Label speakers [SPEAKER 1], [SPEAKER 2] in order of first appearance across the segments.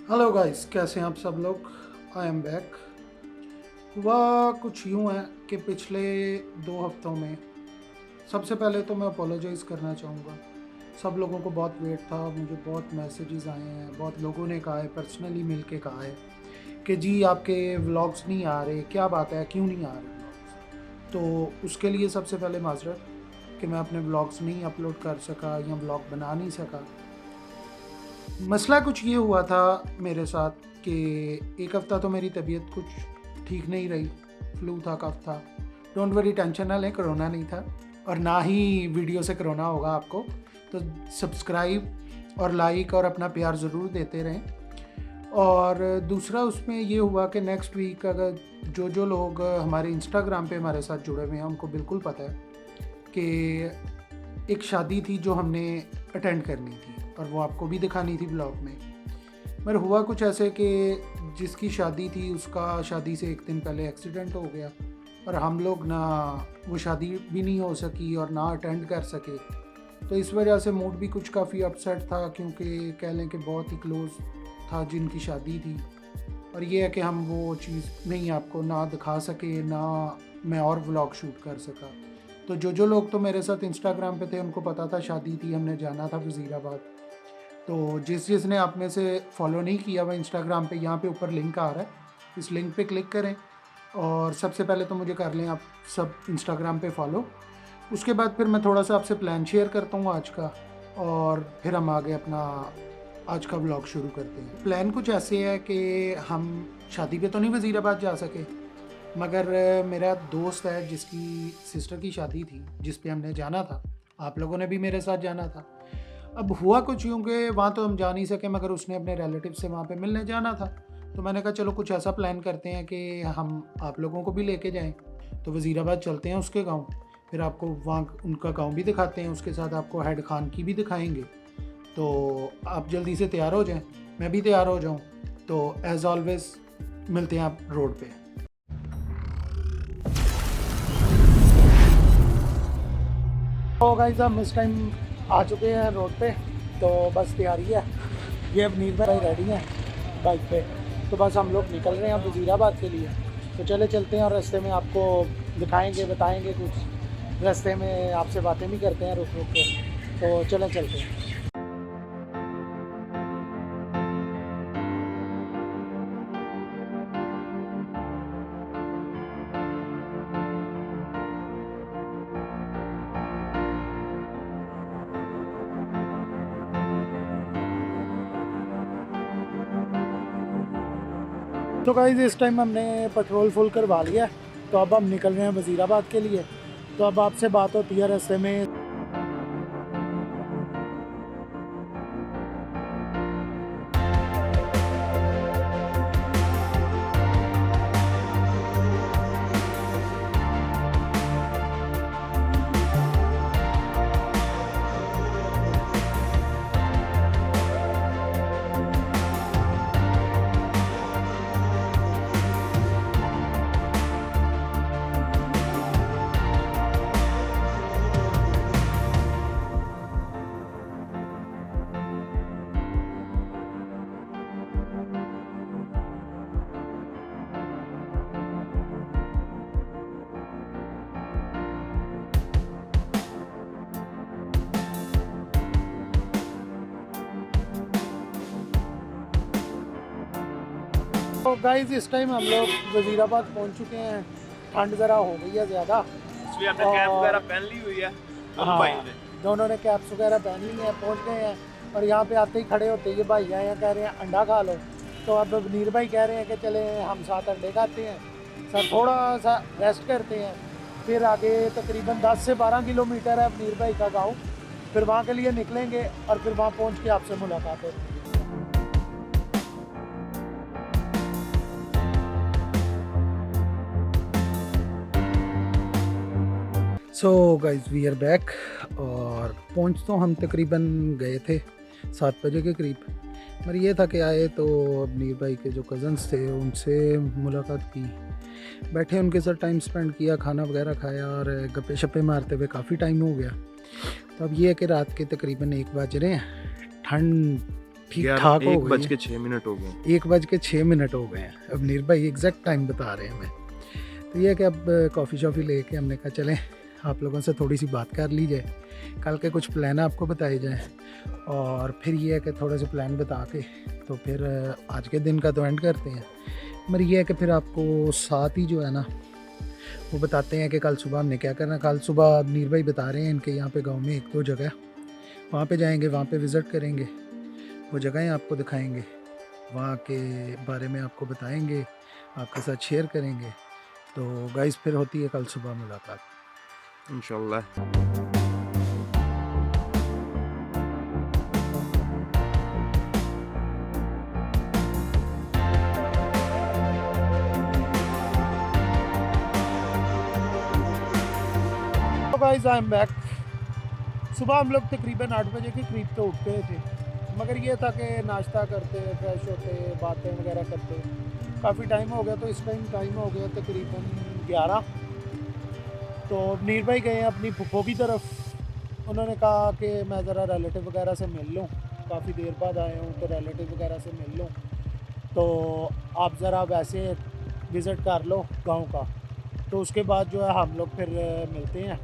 [SPEAKER 1] Hello guys, कैसे हैं आप सब लोग। I am back. हुआ कुछ यूँ है कि पिछले 2 हफ्तों में सबसे पहले तो मैं अपोलोजाइज़ करना चाहूँगा। सब लोगों को बहुत वेट था, मुझे बहुत मैसेजेस आए हैं, बहुत लोगों ने कहा है, पर्सनली मिल के कहा है कि जी आपके व्लॉग्स नहीं आ रहे, क्या बात है, क्यों नहीं आ रहे व्लॉग्स। तो उसके लिए सबसे पहले माजरत कि मैं अपने व्लॉग्स नहीं अपलोड कर सका या व्लॉग बना नहीं सका। मसला कुछ ये हुआ था मेरे साथ कि एक हफ़्ता तो मेरी तबीयत कुछ ठीक नहीं रही। फ्लू था, कफ था। डोंट वरी, टेंशन ना लें, कोरोना नहीं था और ना ही वीडियो से कोरोना होगा आपको। तो सब्सक्राइब और लाइक और अपना प्यार ज़रूर देते रहें। और दूसरा उसमें ये हुआ कि नेक्स्ट वीक अगर जो लोग हमारे इंस्टाग्राम पे हमारे साथ जुड़े हुए हैं उनको बिल्कुल पता है कि एक शादी थी जो हमने अटेंड करनी थी और वो आपको भी दिखानी थी ब्लॉग में। मगर हुआ कुछ ऐसे कि जिसकी शादी थी उसका शादी से एक दिन पहले एक्सीडेंट हो गया और हम लोग ना वो शादी भी नहीं हो सकी और ना अटेंड कर सके। तो इस वजह से मूड भी कुछ काफ़ी अपसेट था, क्योंकि कह लें कि बहुत ही क्लोज था जिनकी शादी थी। और ये है कि हम वो चीज़ नहीं आपको ना दिखा सके, ना मैं और व्लॉग शूट कर सका। तो जो लोग तो मेरे साथ इंस्टाग्राम पे थे उनको पता था शादी थी, हमने जाना था वज़ीराबाद। तो जिसने आप में से फॉलो नहीं किया हुआ इंस्टाग्राम पे, यहाँ पे ऊपर लिंक आ रहा है, इस लिंक पे क्लिक करें और सबसे पहले तो मुझे कर लें आप सब इंस्टाग्राम पे फॉलो। उसके बाद फिर मैं थोड़ा सा आपसे प्लान शेयर करता हूँ आज का, और फिर हम आगे अपना आज का व्लॉग शुरू करते हैं। प्लान कुछ ऐसे है कि हम शादी पे तो नहीं वज़ीराबाद जा सके, मगर मेरा दोस्त है जिसकी सिस्टर की शादी थी जिस पे हमने जाना था। आप लोगों ने भी मेरे साथ जाना था। अब हुआ कुछ यूँ कि वहाँ तो हम जा नहीं सके, मगर उसने अपने रिलेटिव से वहाँ पे मिलने जाना था। तो मैंने कहा चलो कुछ ऐसा प्लान करते हैं कि हम आप लोगों को भी लेके जाएं। तो वज़ीराबाद चलते हैं उसके गांव, फिर आपको वहाँ उनका गांव भी दिखाते हैं, उसके साथ आपको हेड खान की भी दिखाएंगे। तो आप जल्दी से तैयार हो जाएं, मैं भी तैयार हो जाऊँ। तो एज़ ऑलवेज़ मिलते हैं आप रोड पे। तो गाइस हम इस टाइम आ चुके हैं रोड पे, तो बस तैयारी है। ये अब नीर भाई रेडी हैं बाइक पे, तो बस हम लोग निकल रहे हैं वज़ीराबाद के लिए। तो चले चलते हैं और रास्ते में आपको दिखाएंगे, बताएंगे कुछ, रास्ते में आपसे बातें भी करते हैं रुक रुक के। तो चले चलते हैं। तो गाइस इस टाइम हमने पेट्रोल फुल करवा लिया है, तो अब हम निकल रहे हैं वज़ीराबाद के लिए। तो अब आपसे बात होती है रास्ते में। तो गाइस इस टाइम हम लोग वज़ीराबाद पहुंच चुके हैं। ठंड ज़रा हो गई है ज़्यादा,
[SPEAKER 2] इसलिए हमने कैप वगैरह पहन ली हुई है दोनों भाइयों ने।
[SPEAKER 1] दोनों ने कैप्स वगैरह पहन ली हैं, पहुंच गए हैं। और यहाँ पे आते ही खड़े होते ये भाई आए हैं, कह रहे हैं अंडा खा लो। तो अब नीर भाई कह रहे हैं कि चले हम 7 अंडे खाते हैं, सर थोड़ा सा रेस्ट करते हैं। फिर आगे तकरीबन 10 से 12 किलोमीटर है नीर भाई का गाँव, फिर वहाँ के लिए निकलेंगे और फिर वहाँ पहुँच के आपसे मुलाकात होगी। So guys we are back, और पहुंच तो हम तकरीबन गए थे 7 बजे के करीब। पर ये था कि आए तो नीर भाई के जो कज़न्स थे उनसे मुलाकात की, बैठे उनके साथ टाइम स्पेंड किया, खाना वगैरह खाया और गप्पे शप्पे मारते हुए काफ़ी टाइम हो गया। तो अब ये है कि रात के तकरीबन 1 बज रहे हैं। ठंड ठीक ठाक हो गई।
[SPEAKER 2] 1:06 हो गए।
[SPEAKER 1] 1:06 हो गए हैं। अब नीर भाई एग्जैक्ट टाइम बता रहे हैं हमें। तो ये कि अब कॉफ़ी शॉफ़ी लेके हमने कहा चलें आप लोगों से थोड़ी सी बात कर ली जाए, कल के कुछ प्लान आपको बताए जाएँ, और फिर ये है कि थोड़े से प्लान बता के तो फिर आज के दिन का तो एंड करते हैं। मगर ये है कि फिर आपको साथ ही जो है ना वो बताते हैं कि कल सुबह हमने क्या करना। कल सुबह नीर भाई बता रहे हैं इनके यहाँ पे गांव में 1-2 जगह, वहाँ पे जाएंगे, वहाँ पे विज़िट करेंगे, वो जगहें आपको दिखाएंगे, वहाँ के बारे में आपको बताएंगे, आपके साथ शेयर करेंगे। तो गाइस फिर होती है कल सुबह मुलाकात
[SPEAKER 2] इंशाल्लाह।
[SPEAKER 1] Guys I am back. सुबह हम लोग तकरीबन 8 बजे के करीब तो उठ गए थे, मगर ये था कि नाश्ता करते, फ्रेश होते, बातें वगैरह करते काफ़ी टाइम हो गया। तो इस टाइम हो गया तकरीबन 11। तो नीर भाई गए अपनी फुफो की तरफ। उन्होंने कहा कि मैं ज़रा रिलेटिव वगैरह से मिल लूँ, काफ़ी देर बाद आए हूँ तो रिलेटिव वगैरह से मिल लूँ, तो आप ज़रा वैसे विज़िट कर लो गांव का। तो उसके बाद जो है हम लोग फिर मिलते हैं,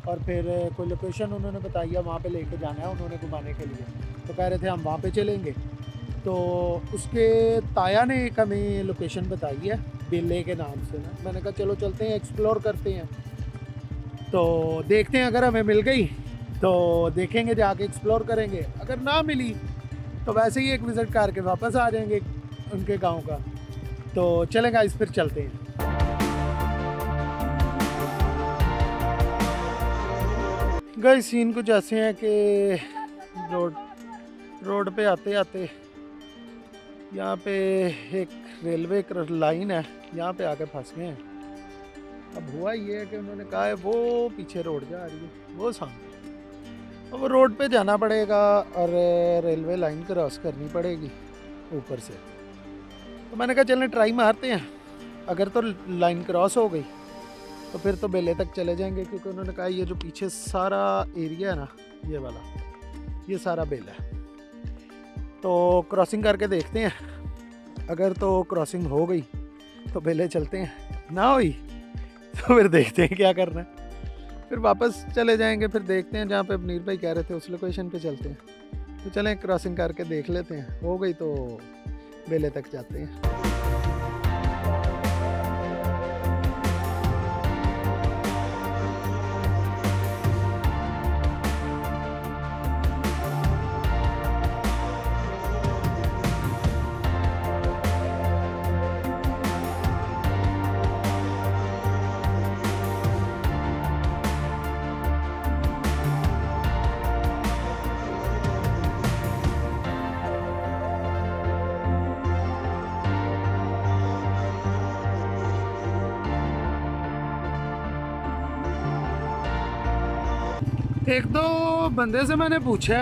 [SPEAKER 1] और फिर कोई लोकेशन उन्होंने बताई है वहाँ पे लेके जाना है उन्होंने घुमाने के लिए। तो कह रहे थे हम वहाँ पे चलेंगे। तो उसके ताया ने एक हमें लोकेशन बताई है बेले के नाम से ना। मैंने कहा चलो चलते हैं, एक्सप्लोर करते हैं। तो देखते हैं, अगर हमें मिल गई तो देखेंगे, जाके एक्सप्लोर करेंगे, अगर ना मिली तो वैसे ही एक विज़िट करके वापस आ जाएंगे उनके गांव का। तो चलेगा, इस फिर चलते हैं। गाइस सीन कुछ ऐसे हैं कि रोड पे आते आते यहाँ पे एक रेलवे लाइन है, यहाँ पे आके फंस गए हैं। अब हुआ ये है कि उन्होंने कहा है वो पीछे रोड जा रही है, वो सामने, अब वो रोड पे जाना पड़ेगा और रेलवे लाइन क्रॉस करनी पड़ेगी ऊपर से। तो मैंने कहा चलें ट्राई मारते हैं, अगर तो लाइन क्रॉस हो गई तो फिर तो बेले तक चले जाएंगे, क्योंकि उन्होंने कहा ये जो पीछे सारा एरिया है ना, ये वाला, ये सारा बेला है। तो क्रॉसिंग करके देखते हैं, अगर तो क्रॉसिंग हो गई तो बेले चलते हैं, ना हुई तो फिर देखते हैं क्या करना है, फिर वापस चले जाएंगे। फिर देखते हैं जहाँ पे नीर भाई कह रहे थे उस लोकेशन पे चलते हैं। तो चलें क्रॉसिंग करके देख लेते हैं, हो गई तो बेले तक जाते हैं। एक दो बंदे से मैंने पूछा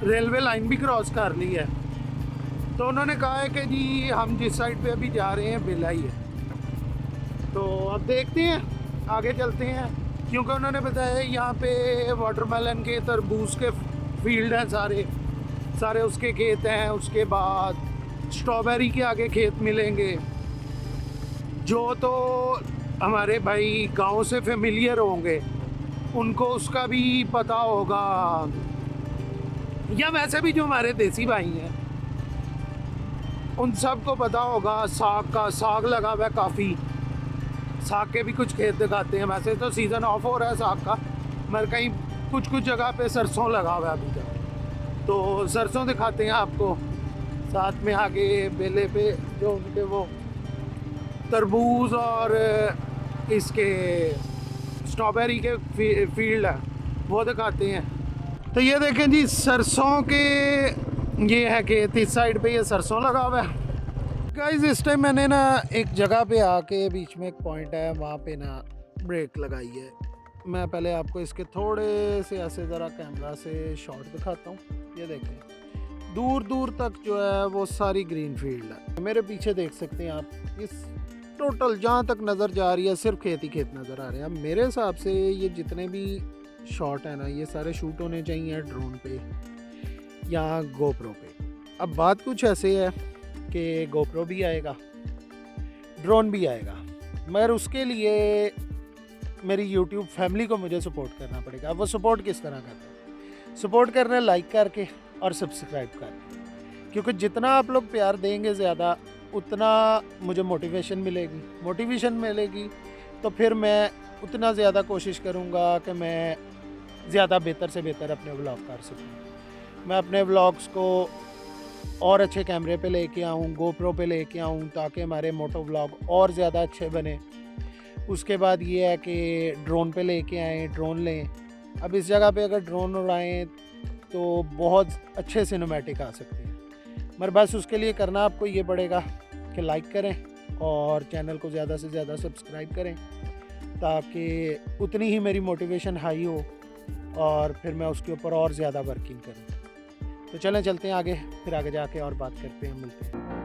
[SPEAKER 1] रेलवे लाइन भी क्रॉस कर ली है, तो उन्होंने कहा है कि जी हम जिस साइड पे अभी जा रहे हैं बेला ही है। तो अब देखते हैं, आगे चलते हैं, क्योंकि उन्होंने बताया यहाँ पे वाटरमेलन के, तरबूज के फील्ड हैं, सारे उसके खेत हैं। उसके बाद स्ट्रॉबेरी के आगे खेत मिलेंगे, जो तो हमारे भाई गांव से फेमिलियर होंगे उनको उसका भी पता होगा, या वैसे भी जो हमारे देसी भाई हैं उन सब को पता होगा। साग लगा हुआ है काफ़ी, साग के भी कुछ खेत दिखाते हैं। वैसे तो सीज़न ऑफ हो रहा है साग का, मगर कहीं कुछ जगह पे सरसों लगा हुआ है अभी तक, तो सरसों दिखाते हैं आपको। साथ में आगे बेले पे जो उनके वो तरबूज और इसके स्ट्रॉबेरी के फील्ड है वो दिखाते हैं। तो ये देखें जी सरसों के, ये है कि इस साइड पे ये सरसों लगा हुआ है। गाइस इस टाइम मैंने ना एक जगह पे आके, बीच में एक पॉइंट है वहाँ पे ना ब्रेक लगाई है। मैं पहले आपको इसके थोड़े से ऐसे ज़रा कैमरा से शॉट दिखाता हूँ। ये देखें दूर दूर तक जो है वो सारी ग्रीन फील्ड है। मेरे पीछे देख सकते हैं आप, इस टोटल जहाँ तक नज़र जा रही है सिर्फ खेत ही खेत नज़र आ रहे हैं। अब मेरे हिसाब से ये जितने भी शॉट है ना, ये सारे शूट होने चाहिए ड्रोन पे या गोप्रो पे। अब बात कुछ ऐसे है कि GoPro भी आएगा, ड्रोन भी आएगा, मगर उसके लिए मेरी YouTube फैमिली को मुझे सपोर्ट करना पड़ेगा। अब वो सपोर्ट किस तरह करना है? सपोर्ट करना है लाइक करके और सब्सक्राइब करके, क्योंकि जितना आप लोग प्यार देंगे ज़्यादा उतना मुझे मोटिवेशन मिलेगी तो फिर मैं उतना ज़्यादा कोशिश करूँगा कि मैं ज़्यादा बेहतर से बेहतर अपने व्लॉग कर सकूँ। मैं अपने व्लॉग्स को और अच्छे कैमरे पे लेके आऊँ, GoPro पे लेके आऊँ, ताकि हमारे मोटो व्लॉग और ज़्यादा अच्छे बने। उसके बाद ये है कि ड्रोन पे लेके आएँ, ड्रोन लें। अब इस जगह पे अगर ड्रोन उड़ाएँ तो बहुत अच्छे सिनेमैटिक आ सकती है, मगर बस उसके लिए करना आपको ये पड़ेगा कि लाइक करें और चैनल को ज़्यादा से ज़्यादा सब्सक्राइब करें, ताकि उतनी ही मेरी मोटिवेशन हाई हो और फिर मैं उसके ऊपर और ज़्यादा वर्किंग करूं। तो चलें चलते हैं आगे, फिर आगे जाके और बात करते हैं, मिलते हैं।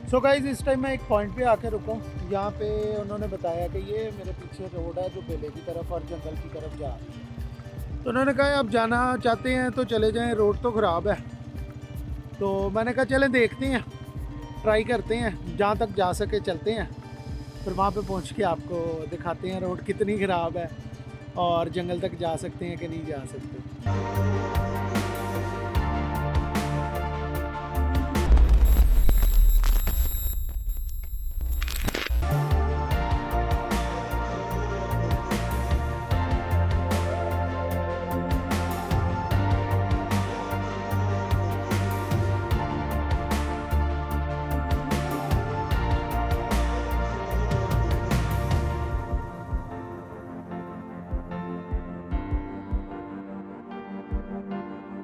[SPEAKER 1] सो गाइज, इस टाइम मैं एक पॉइंट पे आके रुका हूँ। यहाँ पे उन्होंने बताया कि ये मेरे पीछे रोड है जो बेले की तरफ और जंगल की तरफ जा रही है। तो उन्होंने कहा आप जाना चाहते हैं तो चले जाएं, रोड तो ख़राब है। तो मैंने कहा चलें देखते हैं, ट्राई करते हैं, जहाँ तक जा सके चलते हैं, फिर वहाँ पे पहुँच के आपको दिखाते हैं रोड कितनी ख़राब है और जंगल तक जा सकते हैं कि नहीं जा सकते।